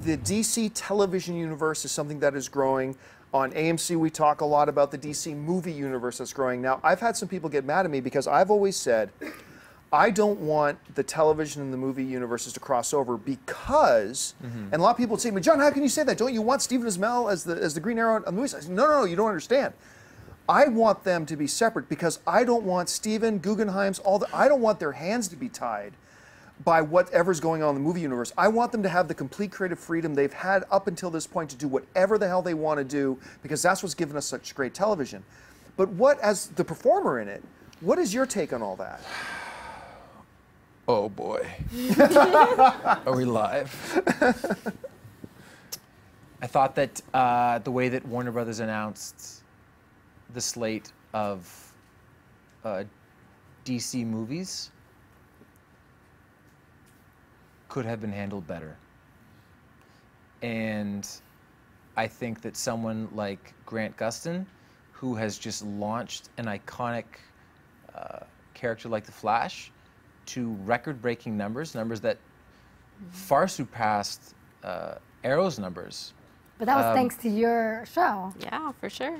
the DC television universe is something that is growing. On AMC, we talk a lot about the DC movie universe that's growing. Now, I've had some people get mad at me because I've always said, I don't want the television and the movie universes to cross over because, and a lot of people would say to me, John, how can you say that? Don't you want Stephen Amell as the Green Arrow on the movies? I said, no, you don't understand. I want them to be separate because I don't want Stephen, Guggenheim's, I don't want their hands to be tied by whatever's going on in the movie universe. I want them to have the complete creative freedom they've had up until this point to do whatever the hell they want to do, because that's what's given us such great television. But what, as the performer in it, what is your take on all that? Oh boy. Are we live? I thought that the way that Warner Brothers announced the slate of DC movies could have been handled better. And I think that someone like Grant Gustin, who has just launched an iconic character like the Flash to record-breaking numbers that far surpassed Arrow's numbers. But that was thanks to your show. Yeah, for sure.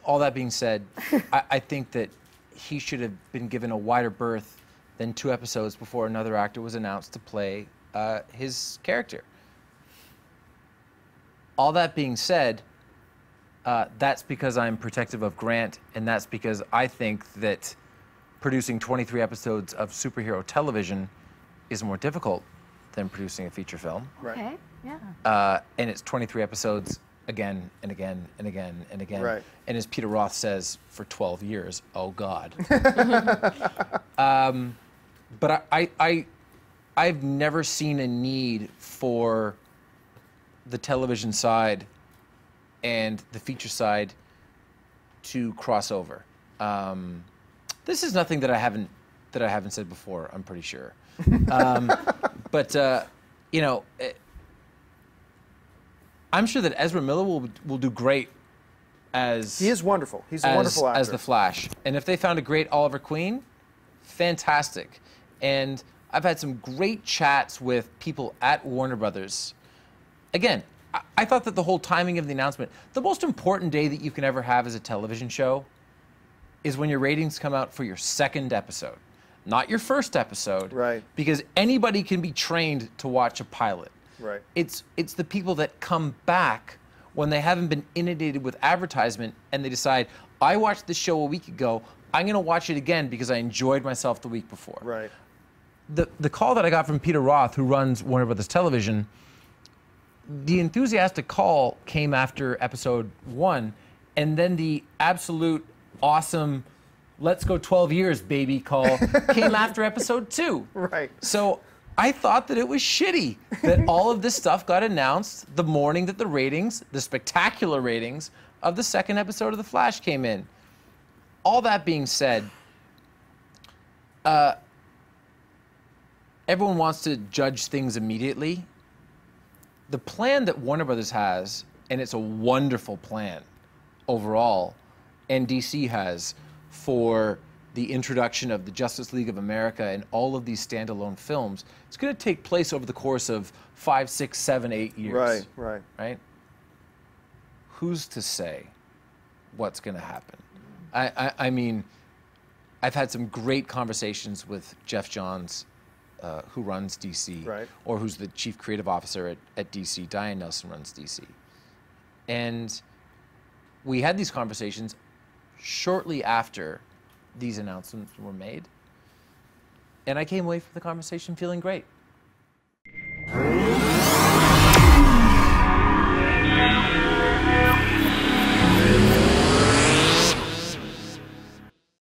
All that being said, I think that he should have been given a wider berth than 2 episodes before another actor was announced to play his character. All that being said, that's because I'm protective of Grant, and that's because I think that producing 23 episodes of superhero television is more difficult than producing a feature film. Right. Okay, yeah. And it's 23 episodes again and again and again and again. Right. And as Peter Roth says, for 12 years, oh God. But I've never seen a need for the television side and the feature side to cross over. This is nothing that I haven't said before, I'm pretty sure. But you know, I'm sure that Ezra Miller will do great as... He is wonderful. He's a wonderful actor. As the Flash. And if they found a great Oliver Queen, fantastic. And I've had some great chats with people at Warner Brothers. Again, I thought that the whole timing of the announcement, the most important day that you can ever have as a television show is when your ratings come out for your 2nd episode, not your 1st episode. Right. Because anybody can be trained to watch a pilot. Right. It's the people that come back when they haven't been inundated with advertisement and they decide, I watched this show a week ago, I'm going to watch it again because I enjoyed myself the week before. Right. The call that I got from Peter Roth, who runs Warner Brothers Television, the enthusiastic call came after episode 1, and then the absolute awesome, let's go 12 years, baby call came after episode 2. Right. So I thought that it was shitty that all of this stuff got announced the morning that the ratings, the spectacular ratings of the 2nd episode of The Flash came in. All that being said, everyone wants to judge things immediately. The plan that Warner Brothers has, and it's a wonderful plan overall, and DC has for the introduction of the Justice League of America and all of these standalone films, it's going to take place over the course of 5, 6, 7, 8 years. Right. Right? Who's to say what's going to happen? I mean, I've had some great conversations with Jeff Johns, who runs DC, right, or who's the chief creative officer at DC. Diane Nelson runs DC. And we had these conversations shortly after these announcements were made. And I came away from the conversation feeling great.